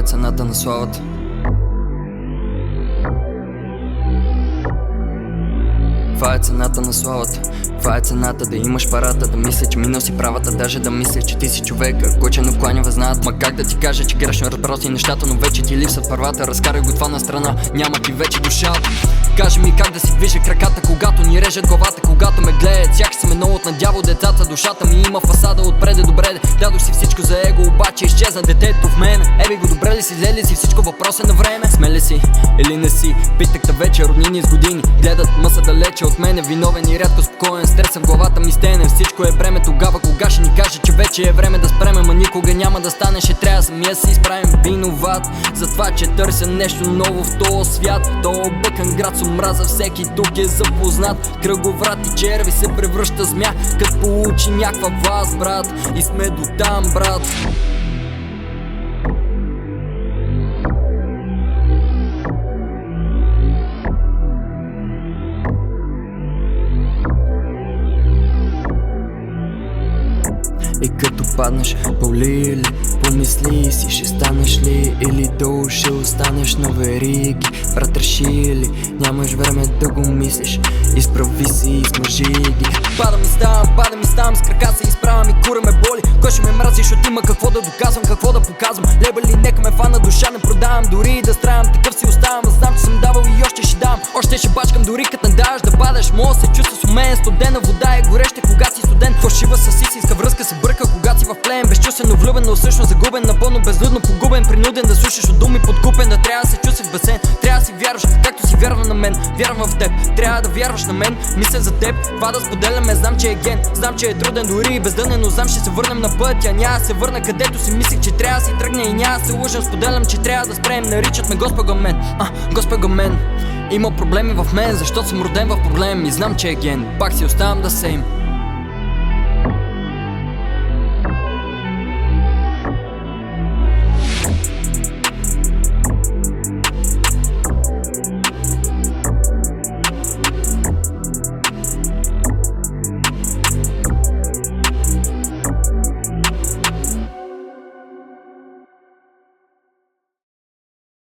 каква е цената на славата? Каква е цената на славата? Каква е цената да имаш парата? Да мисля, че минал си правата, даже да мисля, че ти си човека, който не откланява знаят. Ма как да ти кажа, че грешно разбрал си нещата, но вече ти липсват първата. Разкарай го това на страна, няма ти вече душата. Кажи ми как да си движа краката, когато ни режат главата, когато ме гледат. Сякаш съм едно от надявал децата, душата ми има фасада отпреде добре. Дадох си всичко за его, обаче изчезна детето в мене. Еби го добре ли си, зле ли си, всичко въпрос е на време. Сме ли си или не си? Питах те вече роднини с години, гледат мъса далече от мене. Виновен и рядко спокоен, стреса в главата ми стене. Всичко е време, тогава кога ще ни каже, че вече е време да спреме. Ма никога няма да стане, ще трябва самия си изправим виноват за това, че търся нещо ново в този свят. То обекан град с омраза, всеки тук е запознат. Кръговрат и черви се превръща змия, като получи някаква власт, брат. И сме до там, брат. И като паднеш, боли ли? Помисли си, ще станеш ли? Или долу ще останеш на вериги? Брат, реши ли? Нямаш време да го мислиш. Изправи си и смажи ги. Пада ми ставам, с крака се изправям и кура ме боли. Кой ще ме мрази, защото има какво да доказвам, какво да показвам. Лебели, нека ме фана, душа не продавам, дори и да страдам, такъв си оставам. Знам, че съм давал и още ще давам. Още ще бачкам, дори като не даваш да падаш. Мога се чувства с умен, студена вода е гореща, кога си студен. Фалшива с истинска връзка се бърка, когато си в плен. Безчувствено влюбен, но всъщност загубен, напълно безлюдно погубен. Принуден да слушаш от думи подкупен, да трябва да се чувстваш безсен. Трябва да си вярваш, както си вярва на мен. Вярвам в теб, трябва да вярваш на мен. Мисля за теб, това да споделяме. Знам, че е ген, знам, че е труден, дори и бездънен, но знам, ще се върнем на пътя. Няма да се върна където си мислех, че трябва да си тръгне. И няма да се лъжам, споделям, че трябва да спрем. Наричат ме Господа мен, Господа мен. Има проблеми в мен, защото съм роден в проблем. И знам, че е ген, пак си оставам да сейм.